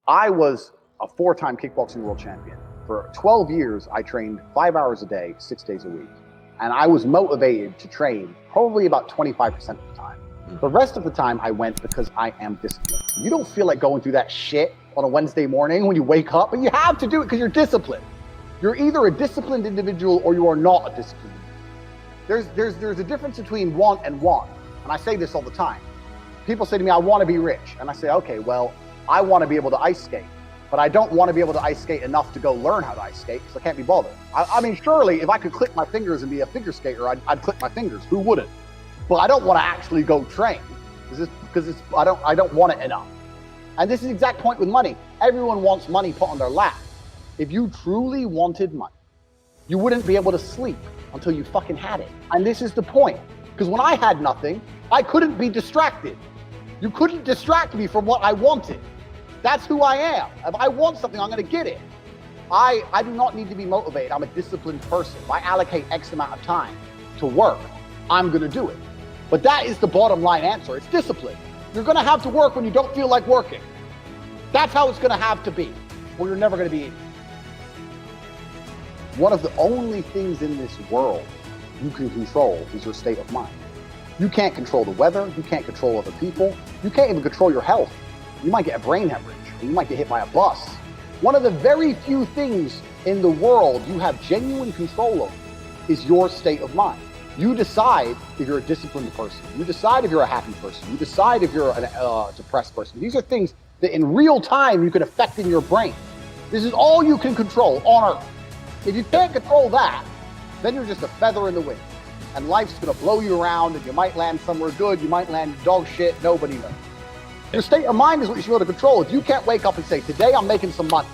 I was a 4-time kickboxing world champion. For 12 years, I trained 5 hours a day, 6 days a week. And I was motivated to train probably about 25% of the time. The rest of the time I went because I am disciplined. You don't feel like going through that shit on a Wednesday morning when you wake up, but you have to do it because you're disciplined. You're either a disciplined individual or you are not a disciplined individual. There's a difference between want and want. And I say this all the time. People say to me, I want to be rich. And I say, okay, well, I want to be able to ice skate, but I don't want to be able to ice skate enough to go learn how to ice skate because I can't be bothered. I mean, surely if I could click my fingers and be a figure skater, I'd click my fingers. Who wouldn't? But I don't want to actually go train because I don't want it enough. And this is the exact point with money. Everyone wants money put on their lap. If you truly wanted money, you wouldn't be able to sleep until you fucking had it. And this is the point. Because when I had nothing, I couldn't be distracted. You couldn't distract me from what I wanted. That's who I am. If I want something, I'm going to get it. I do not need to be motivated. I'm a disciplined person. If I allocate X amount of time to work, I'm going to do it. But that is the bottom line answer. It's discipline. You're going to have to work when you don't feel like working. That's how it's going to have to be, or you're never going to be able. One of the only things in this world you can control is your state of mind. You can't control the weather. You can't control other people. You can't even control your health. You might get a brain hemorrhage, or you might get hit by a bus. One of the very few things in the world you have genuine control over is your state of mind. You decide if you're a disciplined person. You decide if you're a happy person. You decide if you're a depressed person. These are things that in real time you can affect in your brain. This is all you can control on Earth. If you can't control that, then you're just a feather in the wind. And life's gonna blow you around, and you might land somewhere good, you might land dog shit, nobody knows. Your state of mind is what you should be able to control. If you can't wake up and say, today I'm making some money,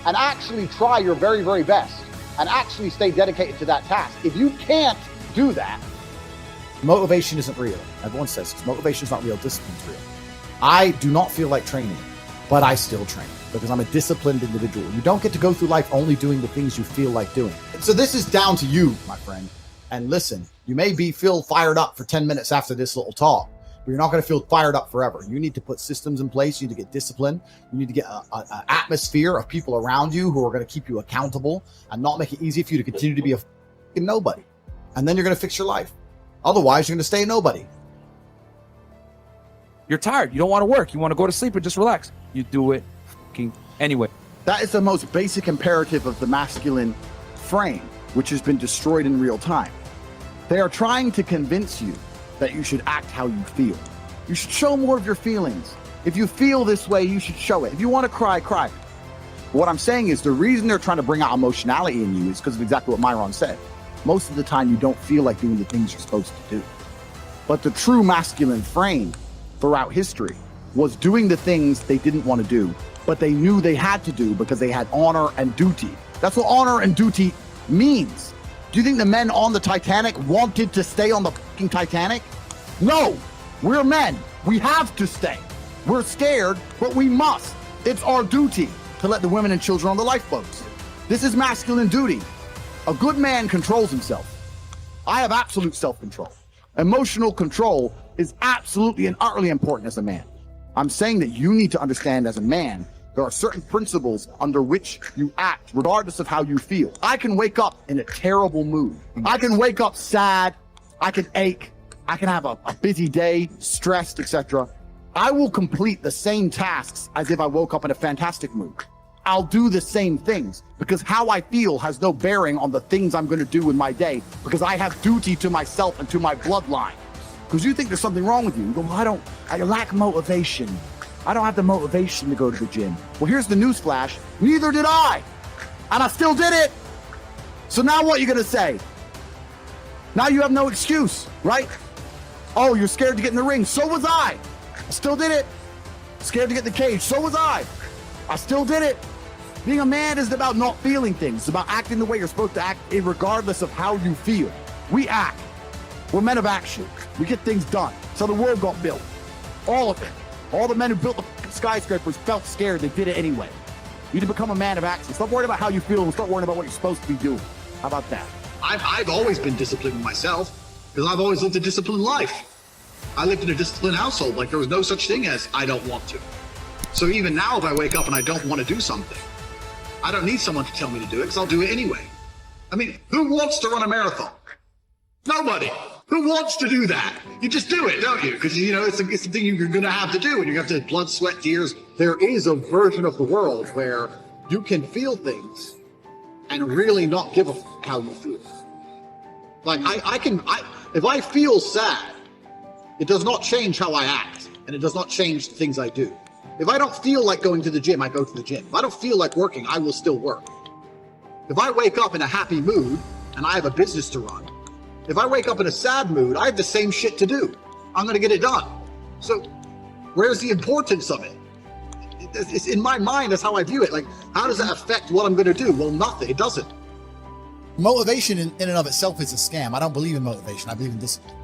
and actually try your very, very best, and actually stay dedicated to that task. If you can't do that, motivation isn't real. Everyone says this. Motivation is not real, discipline's real. I do not feel like training, but I still train because I'm a disciplined individual. You don't get to go through life only doing the things you feel like doing. So this is down to you, my friend. And listen, you may feel fired up for 10 minutes after this little talk, but you're not going to feel fired up forever. You need to put systems in place. You need to get discipline. You need to get an atmosphere of people around you who are going to keep you accountable and not make it easy for you to continue to be a fucking nobody. And then you're going to fix your life. Otherwise, you're going to stay a nobody. You're tired. You don't want to work. You want to go to sleep and just relax. You do it anyway. that is the most basic imperative of the masculine frame, which has been destroyed in real time. They are trying to convince you that you should act how you feel. You should show more of your feelings. If you feel this way, you should show it. If you want to cry, cry. What I'm saying is the reason they're trying to bring out emotionality in you is because of exactly what Myron said. Most of the time, you don't feel like doing the things you're supposed to do. But the true masculine frame throughout history was doing the things they didn't want to do, but they knew they had to do because they had honor and duty. That's what honor and duty means. Do you think the men on the Titanic wanted to stay on the fucking Titanic? No, we're men. We have to stay. We're scared, but we must. It's our duty to let the women and children on the lifeboats. This is masculine duty. A good man controls himself. I have absolute self-control. Emotional control is absolutely and utterly important as a man. I'm saying that you need to understand as a man, there are certain principles under which you act regardless of how you feel. I can wake up in a terrible mood. I can wake up sad. I can ache. I can have a busy day, stressed, etc. I will complete the same tasks as if I woke up in a fantastic mood. I'll do the same things because how I feel has no bearing on the things I'm going to do in my day because I have duty to myself and to my bloodline. Because you think there's something wrong with you. You go, well, I lack motivation. I don't have the motivation to go to the gym. Well, here's the news flash. Neither did I. And I still did it. So now what are you going to say? Now you have no excuse, right? Oh, you're scared to get in the ring. So was I. I still did it. Scared to get in the cage. So was I. I still did it. Being a man isn't about not feeling things. It's about acting the way you're supposed to act regardless of how you feel. We act. We're men of action. We get things done. So the world got built. All of it. All the men who built the skyscrapers felt scared. They did it anyway. You need to become a man of action. Stop worrying about how you feel and start worrying about what you're supposed to be doing. How about that? I've always been disciplined with myself because I've always lived a disciplined life. I lived in a disciplined household. Like there was no such thing as I don't want to. So even now, if I wake up and I don't want to do something, I don't need someone to tell me to do it because I'll do it anyway. I mean, who wants to run a marathon? Nobody. Who wants to do that? You just do it, don't you? Because, you know, it's the thing you're going to have to do, and you have to blood, sweat, tears. There is a version of the world where you can feel things and really not give a fuck how you feel. Like, if I feel sad, it does not change how I act, and it does not change the things I do. If I don't feel like going to the gym, I go to the gym. If I don't feel like working, I will still work. If I wake up in a happy mood and I have a business to run, if I wake up in a sad mood, I have the same shit to do. I'm going to get it done. So where's the importance of it? It's in my mind, that's how I view it. Like, how does that affect what I'm going to do? Well, nothing. It doesn't. Motivation in and of itself is a scam. I don't believe in motivation. I believe in discipline.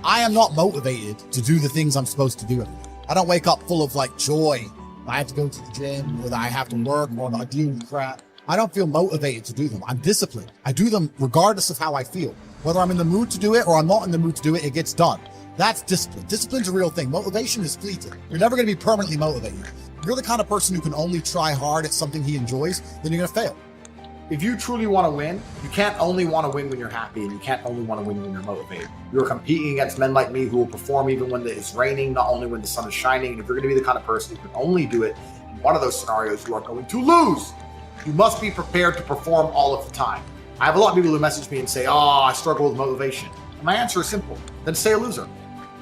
I am not motivated to do the things I'm supposed to do every day. I don't wake up full of like joy. I have to go to the gym, or I have to work, or I do crap. I don't feel motivated to do them. I'm disciplined. I do them regardless of how I feel. Whether I'm in the mood to do it or I'm not in the mood to do it, it gets done. That's discipline. Discipline's a real thing. Motivation is fleeting. You're never going to be permanently motivated. If you're the kind of person who can only try hard at something he enjoys, then you're going to fail. If you truly want to win, you can't only want to win when you're happy, and you can't only want to win when you're motivated. You're competing against men like me who will perform even when it's raining, not only when the sun is shining. And if you're going to be the kind of person who can only do it in one of those scenarios, you are going to lose. You must be prepared to perform all of the time. I have a lot of people who message me and say, oh, I struggle with motivation. And my answer is simple. Then stay a loser.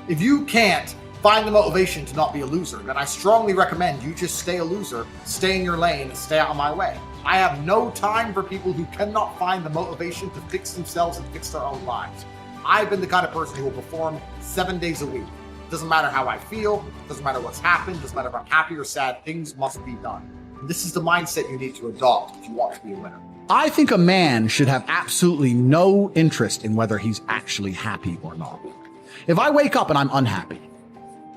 If you can't find the motivation to not be a loser, then I strongly recommend you just stay a loser, stay in your lane, and stay out of my way. I have no time for people who cannot find the motivation to fix themselves and fix their own lives. I've been the kind of person who will perform 7 days a week. Doesn't matter how I feel, doesn't matter what's happened, doesn't matter if I'm happy or sad, things must be done. And this is the mindset you need to adopt if you want to be a winner. I think a man should have absolutely no interest in whether he's actually happy or not. If I wake up and I'm unhappy,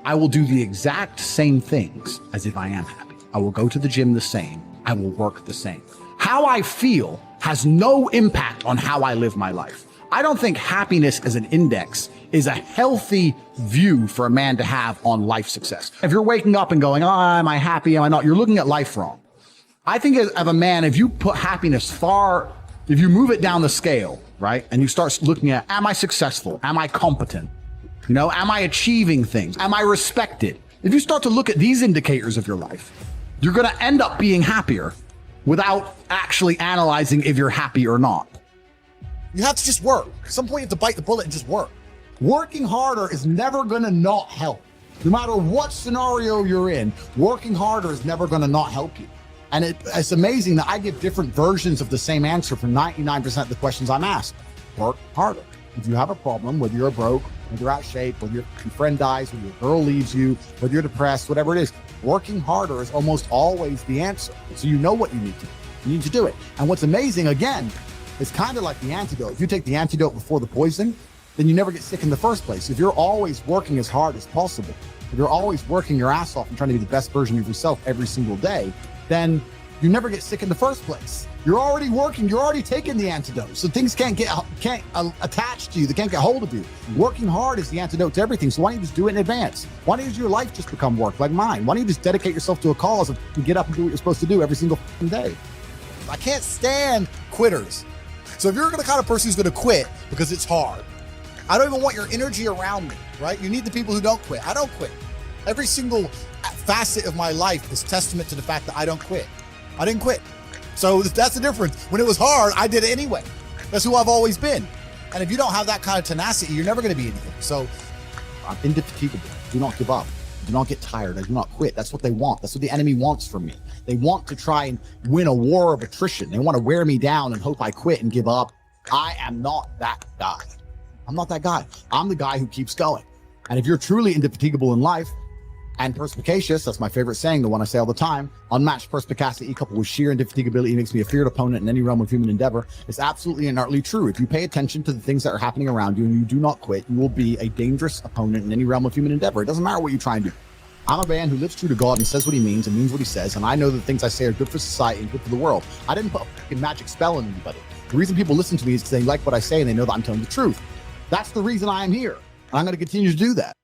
I will do the exact same things as if I am happy. I will go to the gym the same. I will work the same. How I feel has no impact on how I live my life. I don't think happiness as an index is a healthy view for a man to have on life success. If you're waking up and going, oh, am I happy? Am I not? You're looking at life wrong. I think as a man, if you put happiness if you move it down the scale, right? And you start looking at, am I successful? Am I competent? You know, am I achieving things? Am I respected? If you start to look at these indicators of your life, you're going to end up being happier without actually analyzing if you're happy or not. You have to just work. At some point you have to bite the bullet and just work. Working harder is never going to not help. No matter what scenario you're in, working harder is never going to not help you. And it's amazing that I give different versions of the same answer for 99% of the questions I'm asked. Work harder. If you have a problem, whether you're broke, whether you're out of shape, whether your friend dies, whether your girl leaves you, whether you're depressed, whatever it is, working harder is almost always the answer. So you know what you need to do. You need to do it. And what's amazing, again, is kind of like the antidote. If you take the antidote before the poison, then you never get sick in the first place. If you're always working as hard as possible, if you're always working your ass off and trying to be the best version of yourself every single day, then you never get sick in the first place. You're already working, you're already taking the antidote. So things can't attach to you, they can't get hold of you. Working hard is the antidote to everything. So why don't you just do it in advance? Why don't your life just become work like mine? Why don't you just dedicate yourself to a cause and get up and do what you're supposed to do every single day? I can't stand quitters. So if you're the kind of person who's gonna quit because it's hard, I don't even want your energy around me, right? You need the people who don't quit. I don't quit. Every single facet of my life is testament to the fact that I don't quit. I didn't quit. So that's the difference. When it was hard, I did it anyway. That's who I've always been. And if you don't have that kind of tenacity, you're never going to be anything. So I'm indefatigable. Do not give up. Do not get tired. I do not quit. That's what they want. That's what the enemy wants from me. They want to try and win a war of attrition. They want to wear me down and hope I quit and give up. I am not that guy. I'm not that guy. I'm the guy who keeps going. And if you're truly indefatigable in life, and perspicacious, that's my favorite saying, the one I say all the time, unmatched perspicacity coupled with sheer indefatigability makes me a feared opponent in any realm of human endeavor. It's absolutely and utterly true. If you pay attention to the things that are happening around you and you do not quit, you will be a dangerous opponent in any realm of human endeavor. It doesn't matter what you try and do. I'm a man who lives true to God and says what he means and means what he says, and I know the things I say are good for society and good for the world. I didn't put a fucking magic spell on anybody. The reason people listen to me is because they like what I say and they know that I'm telling the truth. That's the reason I am here, and I'm going to continue to do that.